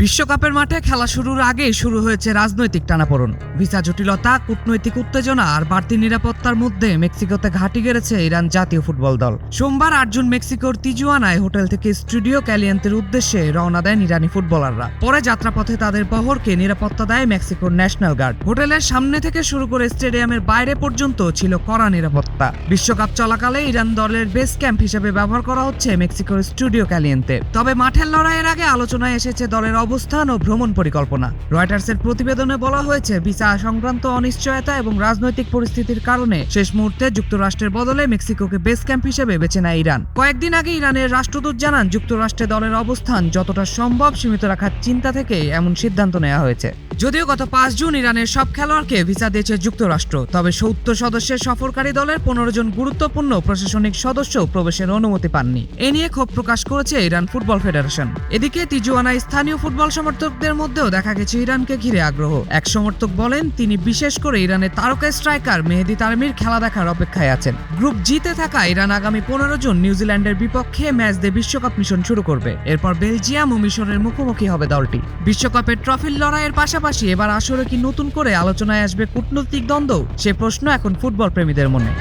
বিশ্বকাপের মাঠে খেলা শুরুর আগেই শুরু হয়েছে রাজনৈতিক টানাপোড়েন। ভিসা জটিলতা, কূটনৈতিক উত্তেজনা আর বাড়তি নিরাপত্তার মধ্যে মেক্সিকোতে ঘাঁটি গেড়েছে ইরান জাতীয় ফুটবল দল। সোমবার ৮ জুন মেক্সিকোর তিজুয়ানায় হোটেল থেকে স্টুডিও ক্যালিয়েন্তের উদ্দেশ্যে রওনা দেন ইরানি ফুটবলাররা। পরে যাত্রাপথে তাদের বহরকে নিরাপত্তা দেয় মেক্সিকোর ন্যাশনাল গার্ড। হোটেলের সামনে থেকে শুরু করে স্টেডিয়ামের বাইরে পর্যন্ত ছিল কড়া নিরাপত্তা। বিশ্বকাপ চলাকালে ইরান দলের বেস ক্যাম্প হিসেবে ব্যবহার করা হচ্ছে মেক্সিকোর স্টুডিও ক্যালিয়েন্তে। তবে মাঠের লড়াইয়ের আগে আলোচনায় এসেছে দলের অবস্থান ও ভ্রমণ পরিকল্পনা। রয়টার্সের প্রতিবেদনে বলা হয়েছে, ভিসা সংক্রান্ত অনিশ্চয়তা এবং রাজনৈতিক পরিস্থিতির কারণে শেষ মুহূর্তে যুক্তরাষ্ট্রের বদলে মেক্সিকোকে বেস ক্যাম্প হিসেবে বেছে নেয় ইরান। কয়েকদিন আগে ইরানের রাষ্ট্রদূত জানান, যুক্তরাষ্ট্রে দলের অবস্থান যতটা সম্ভব সীমিত রাখার চিন্তা থেকে এমন সিদ্ধান্ত নেওয়া হয়েছে। যদিও গত ৫ জুন ইরানের সব খেলোয়াড়কে ভিসা দিয়েছে যুক্তরাষ্ট্র, তবে ৭০ সদস্যের সফরকারী দলের ১৫ জন গুরুত্বপূর্ণ প্রশাসনিক সদস্য প্রবেশের অনুমতি পাননি। এ নিয়ে ক্ষোভ প্রকাশ করেছে ইরান ফুটবল ফেডারেশন। এদিকে তিজুয়ানায় স্থানীয় ফুটবল সমর্থকদের মধ্যেও দেখা গেছে ইরানকে ঘিরে আগ্রহ। এক সমর্থক বলেন, তিনি বিশেষ করে ইরানের তারকা স্ট্রাইকার মেহেদি তারমির খেলা দেখার অপেক্ষায় আছেন। গ্রুপ জিতে থাকা ইরান আগামী ১৫ জুন নিউজিল্যান্ডের বিপক্ষে ম্যাচ দিয়ে বিশ্বকাপ মিশন শুরু করবে। এরপর বেলজিয়াম ও মিশরের মুখোমুখি হবে দলটি। বিশ্বকাপের ট্রফির লড়াইয়ের পাশাপাশি এবার আসরে কি নতুন করে আলোচনায় আসবে কূটনৈতিক দ্বন্দ্ব? সে প্রশ্ন এখন ফুটবল প্রেমীদের মনে।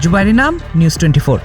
জুবাইরি নাম, নিউজ 24।